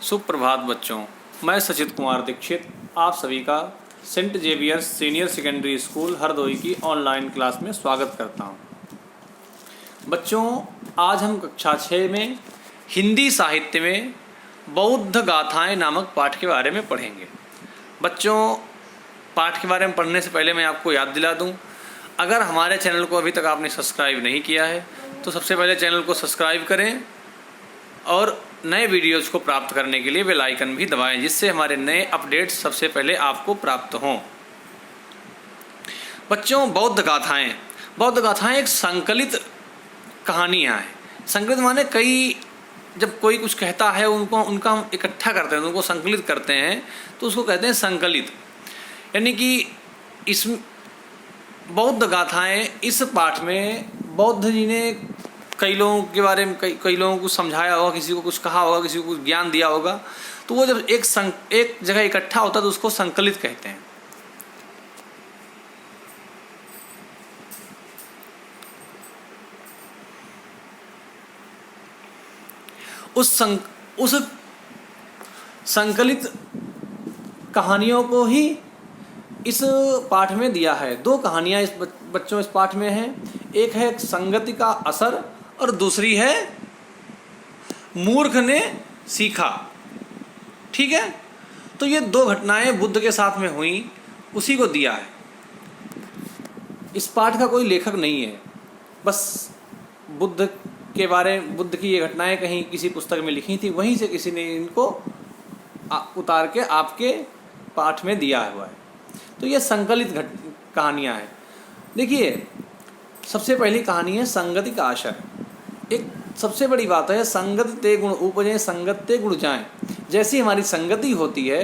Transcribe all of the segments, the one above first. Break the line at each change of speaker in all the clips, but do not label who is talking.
सुप्रभात बच्चों, मैं सचित कुमार दीक्षित आप सभी का Saint Xavier's senior secondary school Hardoi की ऑनलाइन क्लास में स्वागत करता हूं। बच्चों, आज हम कक्षा 6 में हिंदी साहित्य में बौद्ध गाथाएं नामक पाठ के बारे में पढ़ेंगे। बच्चों, पाठ के बारे में पढ़ने से पहले मैं आपको याद दिला दूं, अगर हमारे चैनल को अभी तक आपने सब्सक्राइब नहीं किया है तो सबसे पहले चैनल को सब्सक्राइब करें और नए वीडियोज़ को प्राप्त करने के लिए बेल आइकन भी दबाएं, जिससे हमारे नए अपडेट्स सबसे पहले आपको प्राप्त हों। बच्चों, बौद्ध गाथाएं एक संकलित कहानियाँ हैं। संकलित माने कई, जब कोई कुछ कहता है उनका हम इकट्ठा करते हैं, उनको संकलित करते हैं तो उसको कहते हैं संकलित। यानी कि इस बौद्ध गाथाएं, इस पाठ में बौद्ध जी ने कई लोगों के बारे में कई लोगों को समझाया होगा, किसी को कुछ कहा होगा, किसी को कुछ ज्ञान दिया होगा, तो वो जब एक जगह इकट्ठा होता है तो उसको संकलित कहते हैं। उस संकलित कहानियों को ही इस पाठ में दिया है। दो कहानियाँ बच्चों इस पाठ में हैं। एक है संगति का असर और दूसरी है मूर्ख ने सीखा। ठीक है, तो ये दो घटनाएं बुद्ध के साथ में हुई, उसी को दिया है। इस पाठ का कोई लेखक नहीं है, बस बुद्ध की ये घटनाएं कहीं किसी पुस्तक में लिखी थी, वहीं से किसी ने इनको उतार के आपके पाठ में दिया हुआ है। तो ये संकलित कहानियां हैं। देखिए, सबसे पहली कहानी है संगति का असर। एक सबसे बड़ी बात है, संगत ते गुण उपजे संगत ते गुण जाएं। जैसी हमारी संगति होती है,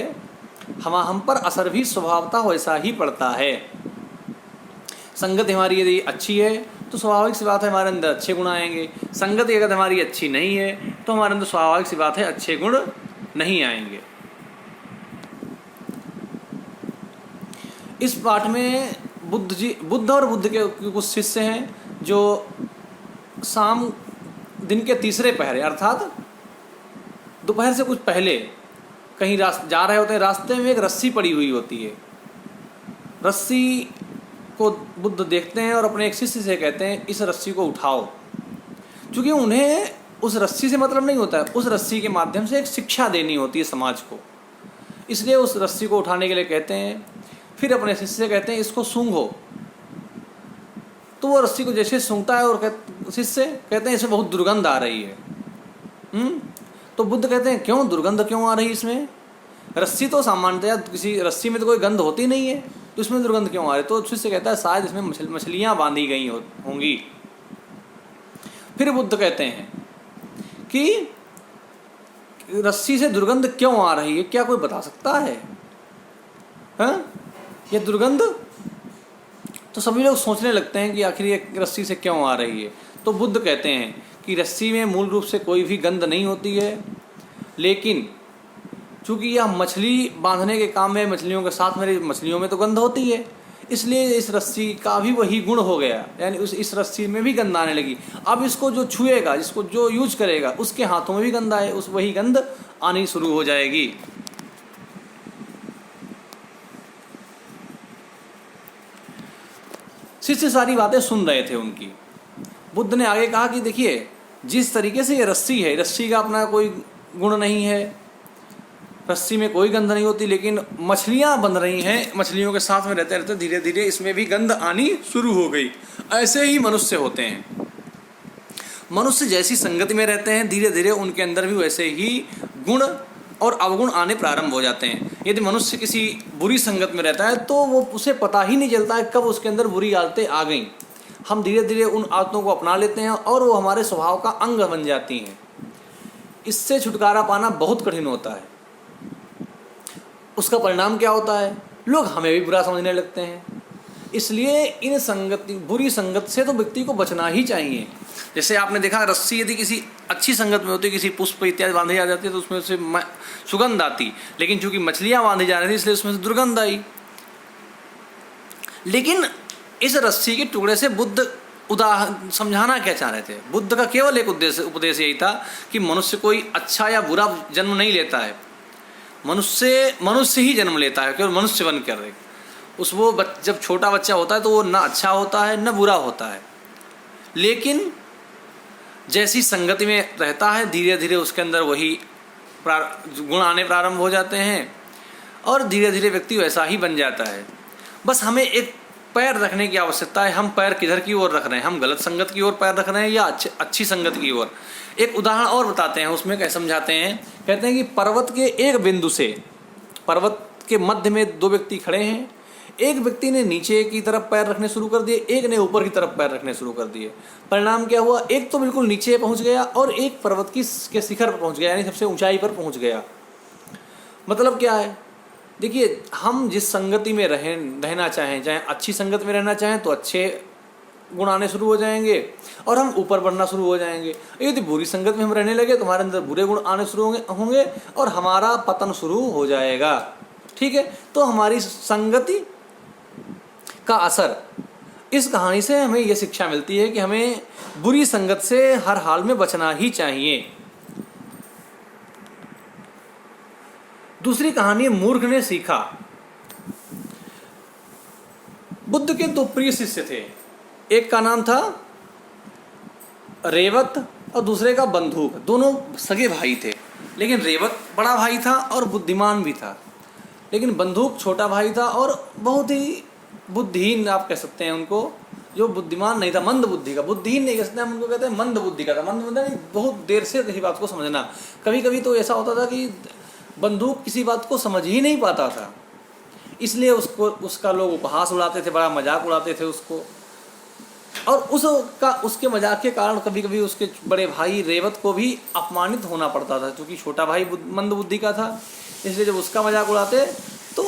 हम पर असर भी स्वभावतः वैसा ही पड़ता है। संगति हमारी यदि अच्छी है तो स्वाभाविक सी बात है हमारे अंदर अच्छे गुण आएंगे। संगति अगर हमारी अच्छी नहीं है तो हमारे अंदर स्वाभाविक सी बात है अच्छे गुण नहीं आएंगे। इस पाठ में बुद्ध और बुद्ध के कुछ शिष्य हैं जो शाम दिन के तीसरे पहरे अर्थात दोपहर से कुछ पहले कहीं जा रहे होते हैं। रास्ते में एक रस्सी पड़ी हुई होती है। रस्सी को बुद्ध देखते हैं और अपने एक शिष्य से कहते हैं, इस रस्सी को उठाओ। क्योंकि उन्हें उस रस्सी से मतलब नहीं होता है, उस रस्सी के माध्यम से एक शिक्षा देनी होती है समाज को, इसलिए उस रस्सी को उठाने के लिए कहते हैं। फिर अपने शिष्य से कहते हैं, इसको सूंघो। तो वो रस्सी को जैसे सूंघता है और शिष्य कहते हैं, इसमें बहुत दुर्गंध आ रही है। तो बुद्ध कहते हैं, क्यों दुर्गंध क्यों आ रही है इसमें? रस्सी तो सामान्यतया किसी रस्सी में तो कोई गंध होती नहीं है, तो इसमें दुर्गंध क्यों आ रही है? तो शिष्य कहता है, शायद इसमें मछलियाँ बांधी गई होंगी। फिर बुद्ध कहते हैं कि रस्सी से दुर्गंध क्यों आ रही है, क्या कोई बता सकता है? ये दुर्गंध? तो सभी लोग सोचने लगते हैं कि आखिर ये रस्सी से क्यों आ रही है। तो बुद्ध कहते हैं कि रस्सी में मूल रूप से कोई भी गंध नहीं होती है, लेकिन चूँकि यह मछली बांधने के काम में, मछलियों के साथ मेरी मछलियों में तो गंध होती है, इसलिए इस रस्सी का भी वही गुण हो गया, यानी इस रस्सी में भी गंध आने लगी। अब इसको जो छुएगा, जिसको जो यूज करेगा, उसके हाथों में भी गंध आए, वही गंध आनी शुरू हो जाएगी। शिष्य सारी बातें सुन रहे थे उनकी। बुद्ध ने आगे कहा कि देखिए, जिस तरीके से ये रस्सी है, रस्सी का अपना कोई गुण नहीं है, रस्सी में कोई गंध नहीं होती, लेकिन मछलियाँ बन रही हैं, मछलियों के साथ में रहते रहते धीरे धीरे इसमें भी गंध आनी शुरू हो गई। ऐसे ही मनुष्य होते हैं। मनुष्य जैसी संगति में रहते हैं, धीरे धीरे उनके अंदर भी वैसे ही गुण और अवगुण आने प्रारंभ हो जाते हैं। यदि मनुष्य किसी बुरी संगत में रहता है तो वो उसे पता ही नहीं चलता है कब उसके अंदर बुरी आदतें आ गईं। हम धीरे धीरे उन आदतों को अपना लेते हैं और वो हमारे स्वभाव का अंग बन जाती हैं। इससे छुटकारा पाना बहुत कठिन होता है। उसका परिणाम क्या होता है? लोग हमें भी बुरा समझने लगते हैं। इसलिए इन बुरी संगत से तो व्यक्ति को बचना ही चाहिए। जैसे आपने देखा, रस्सी यदि किसी अच्छी संगत में होती, किसी पुष्प इत्यादि बांधी जा जाती है तो उसमें से सुगंध आती, लेकिन चूंकि मछलियाँ बांधी जा रही थी इसलिए उसमें से दुर्गंध आई। लेकिन इस रस्सी के टुकड़े से बुद्ध उदाहरण समझाना क्या चाह रहे थे? बुद्ध का केवल एक उपदेश यही था कि मनुष्य कोई अच्छा या बुरा जन्म नहीं लेता है, मनुष्य ही जन्म लेता है, केवल मनुष्य बन कर। जब छोटा बच्चा होता है तो वो ना अच्छा होता है न बुरा होता है, लेकिन जैसी संगति में रहता है धीरे धीरे उसके अंदर वही गुण आने प्रारंभ हो जाते हैं और धीरे धीरे व्यक्ति वैसा ही बन जाता है। बस हमें एक पैर रखने की आवश्यकता है। हम पैर किधर की ओर रख रहे हैं? हम गलत संगत की ओर पैर रख रहे हैं या अच्छी संगत की ओर? एक उदाहरण और बताते हैं, उसमें क्या समझाते हैं। कहते हैं कि पर्वत के एक बिंदु से, पर्वत के मध्य में दो व्यक्ति खड़े हैं। एक व्यक्ति ने नीचे की तरफ पैर रखने शुरू कर दिए, एक ने ऊपर की तरफ पैर रखने शुरू कर दिए। परिणाम क्या हुआ? एक तो बिल्कुल नीचे पहुंच गया और एक पर्वत के शिखर पर पहुंच गया, यानी सबसे ऊंचाई पर पहुंच गया। मतलब क्या है? देखिए, हम जिस संगति में रहना चाहें, चाहे अच्छी संगत में रहना चाहें तो अच्छे गुण आने शुरू हो जाएंगे और हम ऊपर बढ़ना शुरू हो जाएंगे। यदि बुरी संगत में हम रहने लगे तो हमारे अंदर बुरे गुण आने शुरू होंगे और हमारा पतन शुरू हो जाएगा। ठीक है, तो हमारी संगति का असर, इस कहानी से हमें यह शिक्षा मिलती है कि हमें बुरी संगत से हर हाल में बचना ही चाहिए। दूसरी कहानी, मूर्ख ने सीखा। बुद्ध के दो प्रिय शिष्य थे, एक का नाम था रेवत और दूसरे का बंधुक। दोनों सगे भाई थे, लेकिन रेवत बड़ा भाई था और बुद्धिमान भी था, लेकिन बंधुक छोटा भाई था और बहुत ही बुद्धिहीन आप कह सकते हैं उनको। जो बुद्धिमान नहीं था, मंद बुद्धि का, बुद्धिहीन नहीं कह सकते हम उनको, कहते हैं मंद बुद्धि का था। मंद बुद्धि बहुत देर से किसी बात को समझना। कभी कभी तो ऐसा होता था कि बंदूक किसी बात को समझ ही नहीं पाता था, इसलिए उसका लोग उपहास उड़ाते थे, बड़ा मजाक उड़ाते थे उसको। और उसके मजाक के कारण कभी कभी उसके बड़े भाई रेवत को भी अपमानित होना पड़ता था, क्योंकि छोटा भाई मंद बुद्धि का था। इसलिए जब उसका मजाक उड़ाते तो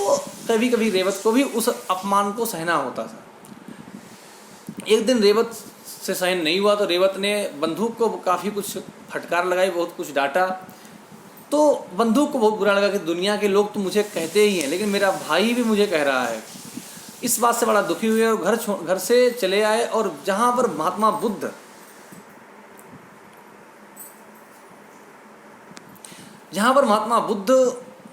कभी कभी रेवत को भी उस अपमान को सहना होता था। एक दिन रेवत से सहन नहीं हुआ तो रेवत ने बंदूक को काफ़ी कुछ फटकार लगाई, बहुत कुछ डांटा। तो बंदूक को बहुत बुरा लगा कि दुनिया के लोग तो मुझे कहते ही हैं, लेकिन मेरा भाई भी मुझे कह रहा है। इस बात से बड़ा दुखी हुए और घर से चले आए, और जहाँ पर महात्मा बुद्ध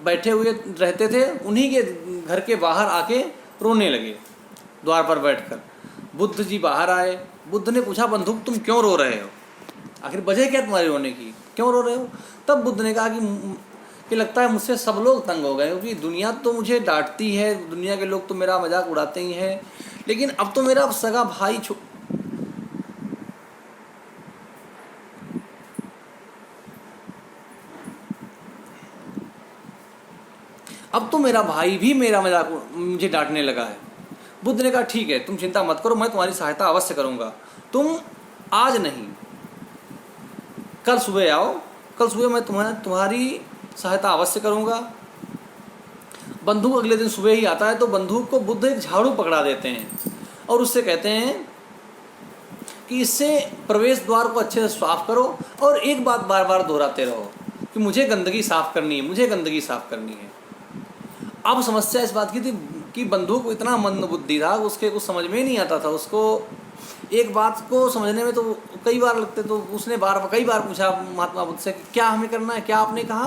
बैठे हुए रहते थे, उन्हीं के घर के बाहर आके रोने लगे। द्वार पर बैठकर बुद्ध जी बाहर आए। बुद्ध ने पूछा, बंधुक तुम क्यों रो रहे हो? आखिर वजह क्या तुम्हारी रोने की? क्यों रो रहे हो? तब बुद्ध ने कहा कि लगता है मुझसे सब लोग तंग हो गए, क्योंकि दुनिया तो मुझे डांटती है, दुनिया के लोग तो मेरा मजाक उड़ाते ही हैं, लेकिन अब तो मेरा सगा भाई भी मेरा मजाक मुझे डांटने लगा है। बुद्ध ने कहा, ठीक है, तुम चिंता मत करो, मैं तुम्हारी सहायता अवश्य करूंगा। तुम आज नहीं, कल सुबह आओ, कल सुबह मैं तुम्हारी सहायता अवश्य करूंगा। बंदूक अगले दिन सुबह ही आता है, तो बंदूक को बुद्ध एक झाड़ू पकड़ा देते हैं और उससे कहते हैं कि इससे प्रवेश द्वार को अच्छे से साफ करो और एक बात बार बार दोहराते रहो कि मुझे गंदगी साफ करनी है, मुझे गंदगी साफ करनी है। अब समस्या इस बात की थी कि बंदूक इतना मंद बुद्धि था, उसके कुछ समझ में नहीं आता था। उसको एक बात को समझने में तो कई बार लगते, तो उसने कई बार पूछा महात्मा बुद्ध से कि क्या हमें करना है, क्या आपने कहा।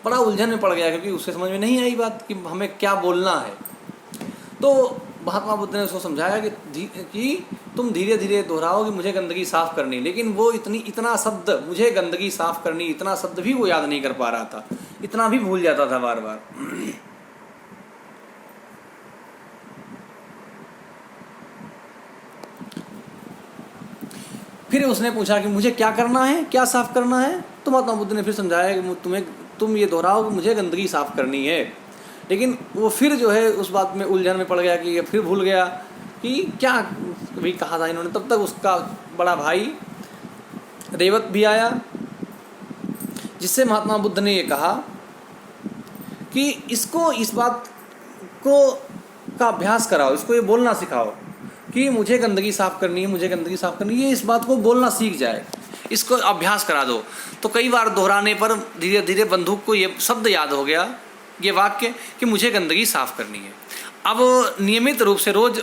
बड़ा उलझन में पड़ गया, क्योंकि उसके समझ में नहीं आई बात कि हमें क्या बोलना है। तो महात्मा बुद्ध ने उसको समझाया कि तुम धीरे धीरे दोहराओ कि मुझे गंदगी साफ करनी, लेकिन वो इतना शब्द, मुझे गंदगी साफ करनी, इतना शब्द भी वो याद नहीं कर पा रहा था, इतना भी भूल जाता था बार बार। फिर उसने पूछा कि मुझे क्या करना है, क्या साफ करना है। तो महात्मा बुद्ध ने फिर समझाया कि तुम ये दोहराओ कि मुझे गंदगी साफ करनी है। लेकिन वो फिर जो है उस बात में उलझन में पड़ गया कि फिर भूल गया कि क्या भी कहा था इन्होंने। तब तक उसका बड़ा भाई रेवत भी आया, जिससे महात्मा बुद्ध ने ये कहा कि इसको इस बात का अभ्यास कराओ, इसको ये बोलना सिखाओ कि मुझे गंदगी साफ करनी है, मुझे गंदगी साफ करनी है। इस बात को बोलना सीख जाए, इसको अभ्यास करा दो। तो कई बार दोहराने पर धीरे धीरे बंदूक को ये शब्द याद हो गया, ये वाक्य कि मुझे गंदगी साफ करनी है। अब नियमित रूप से रोज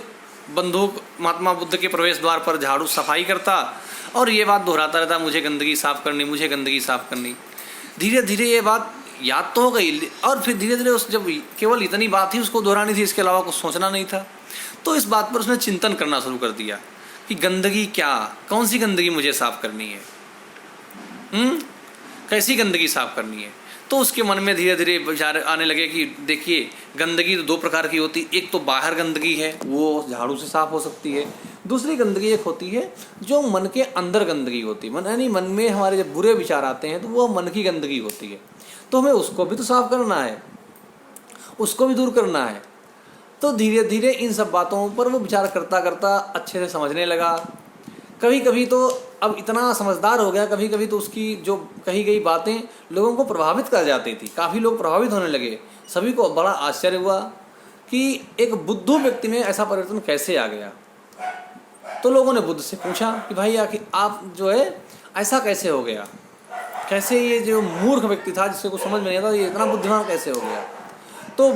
बंदूक महात्मा बुद्ध के प्रवेश द्वार पर झाड़ू सफाई करता और ये बात दोहराता रहता, मुझे गंदगी साफ करनी, मुझे गंदगी साफ करनी। धीरे धीरे ये बात याद तो हो गई और फिर धीरे धीरे उस जब केवल इतनी बात ही उसको दोहरानी थी, इसके अलावा कुछ सोचना नहीं था, तो इस बात पर उसने चिंतन करना शुरू कर दिया कि गंदगी क्या, कौन सी गंदगी मुझे साफ करनी है, कैसी गंदगी साफ करनी है। तो उसके मन में धीरे धीरे विचार आने लगे कि देखिए गंदगी तो दो प्रकार की होती, एक तो बाहर गंदगी है, वो झाड़ू से साफ हो सकती है। दूसरी गंदगी एक होती है जो मन के अंदर गंदगी होती है, मन यानी मन में हमारे जब बुरे विचार आते हैं तो वो मन की गंदगी होती है, तो हमें उसको भी तो साफ करना है, उसको भी दूर करना है। तो धीरे धीरे इन सब बातों पर वो विचार करता करता अच्छे से समझने लगा। कभी कभी तो अब इतना समझदार हो गया, कभी कभी तो उसकी जो कही गई बातें लोगों को प्रभावित कर जाती थी, काफ़ी लोग प्रभावित होने लगे। सभी को बड़ा आश्चर्य हुआ कि एक बुद्धू व्यक्ति में ऐसा परिवर्तन कैसे आ गया। तो लोगों ने बुद्ध से पूछा कि भाई आखिर आप जो है ऐसा कैसे हो गया, कैसे ये जो मूर्ख व्यक्ति था जिससे कुछ समझ में नहीं आता, ये इतना बुद्धिमान कैसे हो गया। तो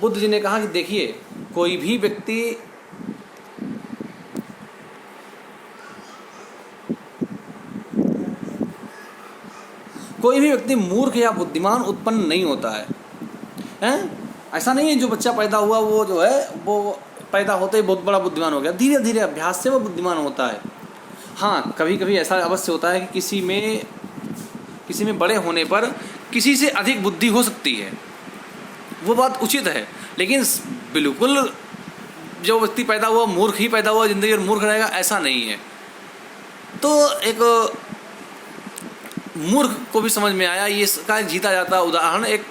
बुद्ध जी ने कहा कि देखिए कोई भी व्यक्ति मूर्ख या बुद्धिमान उत्पन्न नहीं होता है, हैं? ऐसा नहीं है जो बच्चा पैदा हुआ वो जो है वो पैदा होते ही बहुत बड़ा बुद्धिमान हो गया, धीरे धीरे अभ्यास से वो बुद्धिमान होता है। हाँ, कभी कभी ऐसा अवश्य होता है कि किसी में बड़े होने पर किसी से अधिक बुद्धि हो सकती है, वो बात उचित है, लेकिन बिल्कुल जो व्यक्ति पैदा हुआ मूर्ख ही पैदा हुआ जिंदगी में मूर्ख रहेगा ऐसा नहीं है। तो एक मूर्ख को भी समझ में आया, ये इसका जीता जाता उदाहरण एक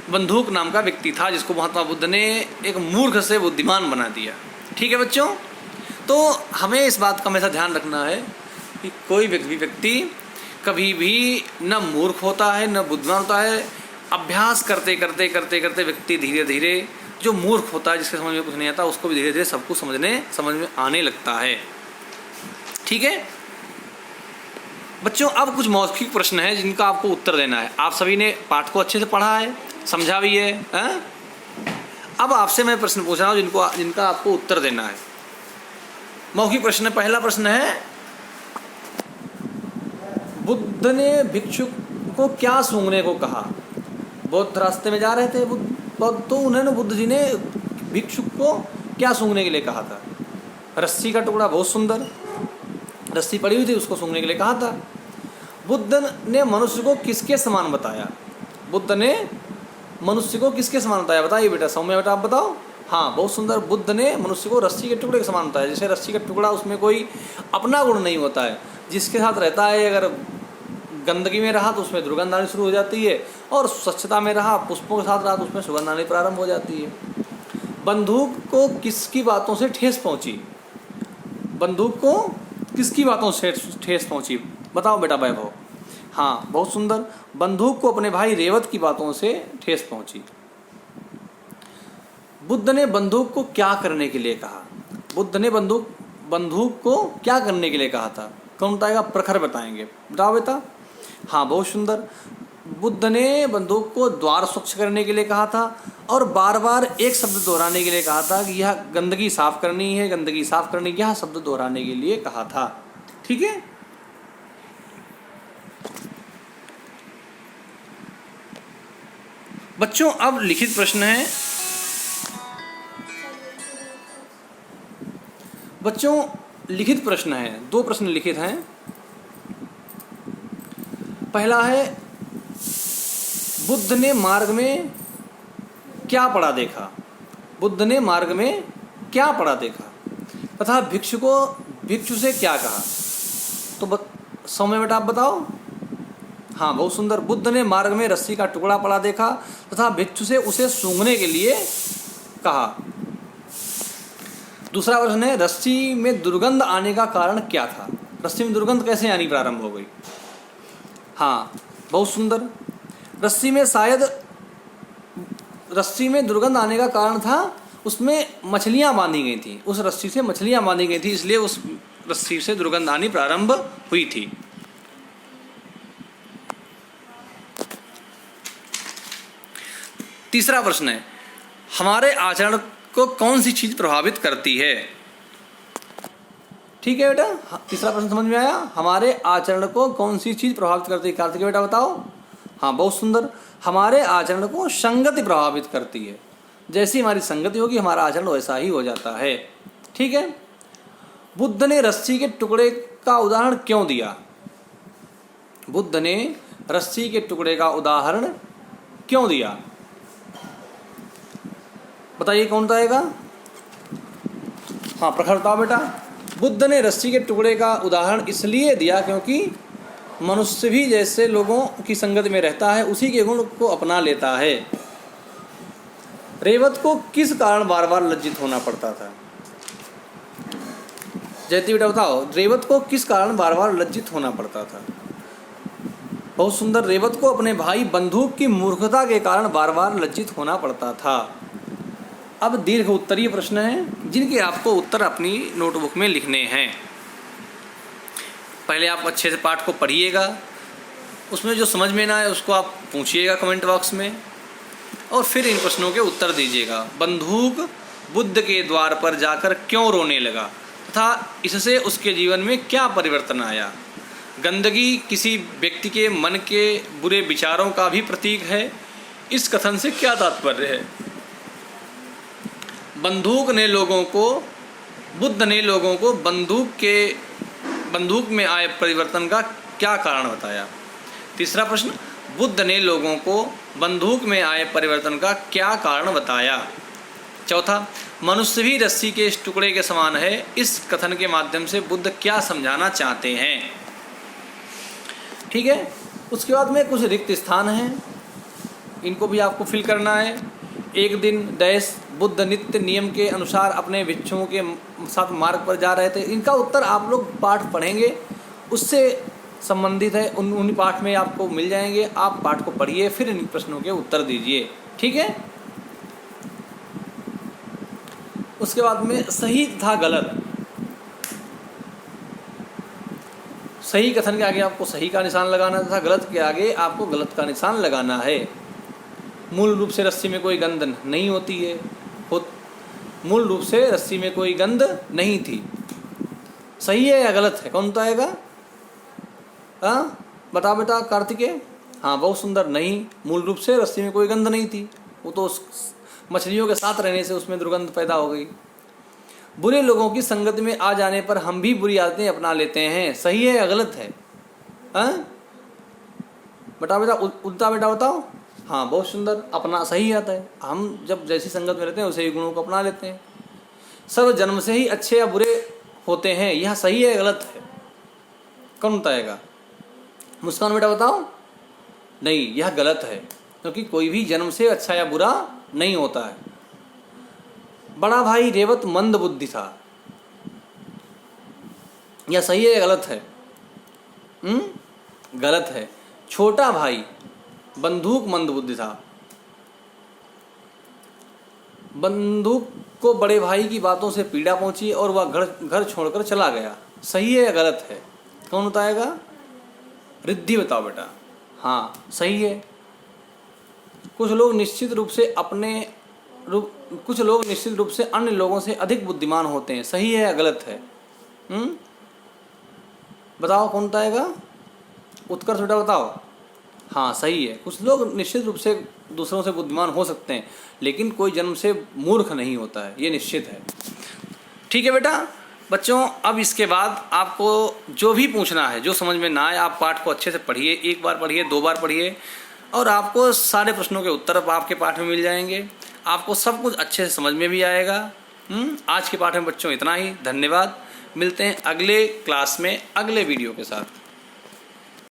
बंदूक नाम का व्यक्ति था जिसको महात्मा बुद्ध ने एक मूर्ख से बुद्धिमान बना दिया। ठीक है बच्चों, तो हमें इस बात का हमेशा ध्यान रखना है कि कोई व्यक्ति कभी भी न मूर्ख होता है न बुद्धिमान होता है। अभ्यास करते करते व्यक्ति धीरे धीरे जो मूर्ख होता है, जिसके समझ में कुछ नहीं आता, उसको भी धीरे धीरे सब कुछ समझ में आने लगता है। ठीक है बच्चों, अब कुछ मौखिक प्रश्न हैं जिनका आपको उत्तर देना है। आप सभी ने पाठ को अच्छे से पढ़ा है, समझा भी है, अब आपसे मैं प्रश्न पूछ रहा हूँ जिनका आपको उत्तर देना है। मौखिक प्रश्न, पहला प्रश्न है, बुद्ध ने भिक्षु को क्या सूंघने को कहा। बुद्ध रास्ते में जा रहे थे तो उन्होंने बुद्ध जी ने भिक्षुक को क्या सूंघने के लिए कहा था। रस्सी का टुकड़ा, बहुत सुंदर, रस्सी पड़ी हुई थी उसको सूंघने के लिए कहा था। बुद्ध ने मनुष्य को किसके समान बताया। बुद्ध ने मनुष्य को किसके समान बताया, बताइए बेटा, सौम्य बेटा आप बताओ। हाँ बहुत सुंदर, बुद्ध ने मनुष्य को रस्सी के टुकड़े के समान बताया। जैसे रस्सी का टुकड़ा, उसमें कोई अपना गुण नहीं होता है, जिसके साथ रहता है, अगर गंदगी में रहा तो उसमें दुर्गंध आनी शुरू हो जाती है, और स्वच्छता में रहा, पुष्पों के साथ रहा तो उसमें सुगंध आनी प्रारंभ हो जाती है। बंदूक को किसकी बातों से ठेस पहुंची। बंदूक को किसकी बातों से ठेस पहुंची, बताओ बेटा वैभव। हाँ बहुत सुंदर, बंदूक को अपने भाई रेवत की बातों से ठेस पहुंची। बुद्ध ने बंदूक को क्या करने के लिए कहा। बुद्ध ने बंदूक को क्या करने के लिए कहा था, कौन बताएगा, प्रखर बताएंगे, बताओ बेटा। हाँ बहुत सुंदर, बुद्ध ने बंदूक को द्वार स्वच्छ करने के लिए कहा था, और बार बार एक शब्द दोहराने के लिए कहा था कि यह गंदगी साफ करनी है, गंदगी साफ करनी, यह शब्द दोहराने के लिए कहा था। ठीक है, बच्चों अब लिखित प्रश्न है। बच्चों लिखित प्रश्न है, दो प्रश्न लिखित हैं। पहला है, बुद्ध ने मार्ग में क्या पड़ा देखा। बुद्ध ने मार्ग में क्या पड़ा देखा तथा भिक्षु से क्या कहा। तो सौम्य बेटा आप बताओ। हाँ बहुत सुंदर, बुद्ध ने मार्ग में रस्सी का टुकड़ा पड़ा देखा तथा भिक्षु से उसे सूंघने के लिए कहा। दूसरा प्रश्न है, रस्सी में दुर्गंध आने का कारण क्या था। रस्सी में दुर्गंध कैसे आनी प्रारंभ हो गई। हाँ बहुत सुंदर, रस्सी में दुर्गंध आने का कारण था उसमें मछलियां बांधी गई थी, उस रस्सी से मछलियां बांधी गई थी, इसलिए उस रस्सी से दुर्गंध आनी प्रारंभ हुई थी। तीसरा प्रश्न है, हमारे आचरण को कौन सी चीज़ प्रभावित करती है? ठीक है बेटा, तीसरा प्रश्न समझ में आया? हमारे आचरण को कौन सी चीज़ प्रभावित करती है? कार्तिक बेटा बताओ। हाँ, बहुत सुंदर। हमारे आचरण को संगति प्रभावित करती है। जैसी हमारी संगति होगी हमारा आचरण वैसा ही हो जाता है। ठीक है। बुद्ध ने रस्सी के टुकड़े का उदाहरण क्यों दिया? बुद्ध ने रस्सी के टुकड़े का उदाहरण क्यों दिया? बताइए कौन बताएगा? हाँ, प्रखर बताओ बेटा। बुद्ध ने रस्सी के टुकड़े का उदाहरण इसलिए दिया क्योंकि मनुष्य भी जैसे लोगों की संगत में रहता है उसी के गुण को अपना लेता है। रेवत को किस कारण बार बार लज्जित होना पड़ता था? जयती बेटा बताओ, रेवत को किस कारण बार बार लज्जित होना पड़ता था? बहुत सुंदर। रेवत को अपने भाई बंदूक की मूर्खता के कारण बार बार लज्जित होना पड़ता था। अब दीर्घ उत्तरीय प्रश्न हैं जिनके आपको उत्तर अपनी नोटबुक में लिखने हैं। पहले आप अच्छे से पाठ को पढ़िएगा, उसमें जो समझ में ना आए उसको आप पूछिएगा कमेंट बॉक्स में, और फिर इन प्रश्नों के उत्तर दीजिएगा। बंदूक बुद्ध के द्वार पर जाकर क्यों रोने लगा तथा इससे उसके जीवन में क्या परिवर्तन आया? गंदगी किसी व्यक्ति के मन के बुरे विचारों का भी प्रतीक है। इस कथन से क्या तात्पर्य है? बुद्ध ने लोगों को बंदूक में आए परिवर्तन का क्या कारण बताया? तीसरा प्रश्न, बुद्ध ने लोगों को बंदूक में आए परिवर्तन का क्या कारण बताया? चौथा, मनुष्य भी रस्सी के इस टुकड़े के समान है। इस कथन के माध्यम से बुद्ध क्या समझाना चाहते हैं? ठीक है। उसके बाद में कुछ रिक्त स्थान हैं, इनको भी आपको फिल करना है। एक दिन डैश बुद्ध नित्य नियम के अनुसार अपने भिक्षुओं के साथ मार्ग पर जा रहे थे। इनका उत्तर आप लोग पाठ पढ़ेंगे, उससे संबंधित है, उन पाठ में आपको मिल जाएंगे। आप पाठ को पढ़िए, फिर इन प्रश्नों के उत्तर दीजिए। ठीक है। उसके बाद में सही तथा गलत। सही कथन के आगे आपको सही का निशान लगाना तथा गलत के आगे आपको गलत का निशान लगाना है। मूल रूप से रस्सी में कोई गंध नहीं होती है। मूल रूप से रस्सी में कोई गंध नहीं थी। सही है या गलत है? कौन बताएगा? हाँ बता बेटा कार्तिकेय। हाँ बहुत सुंदर। नहीं, मूल रूप से रस्सी में कोई गंध नहीं थी, वो तो मछलियों के साथ रहने से उसमें दुर्गंध पैदा हो गई। बुरे लोगों की संगत में आ जाने पर हम भी बुरी आदतें अपना लेते हैं। सही है या गलत है? हाँ बता बेटा, उल्टा बेटा बताओ। हाँ बहुत सुंदर, अपना सही आता है। हम जब जैसी संगत में रहते हैं उसे ही गुणों को अपना लेते हैं। सब जन्म से ही अच्छे या बुरे होते हैं, यह सही है या गलत है? कौन बताएगा? मुस्कान बेटा बताओ। नहीं, यह गलत है, क्योंकि कोई भी जन्म से अच्छा या बुरा नहीं होता है। बड़ा भाई रेवत मंद बुद्धि था, यह सही है या गलत है? गलत है। छोटा भाई बंदूक मंद बुद्धि था। बंदूक को बड़े भाई की बातों से पीड़ा पहुंची और वह घर छोड़कर चला गया। सही है या गलत है? कौन बताएगा? रिद्धि बताओ बेटा। हाँ सही है। कुछ लोग निश्चित रूप से अन्य लोगों से अधिक बुद्धिमान होते हैं। सही है या गलत है? बताओ कौन बताएगा? उत्कर्ष बेटा बताओ। हाँ सही है। कुछ लोग निश्चित रूप से दूसरों से बुद्धिमान हो सकते हैं, लेकिन कोई जन्म से मूर्ख नहीं होता है, ये निश्चित है। ठीक है बेटा। बच्चों अब इसके बाद आपको जो भी पूछना है, जो समझ में ना आए, आप पाठ को अच्छे से पढ़िए। एक बार पढ़िए, 2 बार पढ़िए, और आपको सारे प्रश्नों के उत्तर अब आपके पाठ में मिल जाएंगे। आपको सब कुछ अच्छे से समझ में भी आएगा। आज के पाठ में बच्चों इतना ही। धन्यवाद। मिलते हैं अगले क्लास में अगले वीडियो के साथ।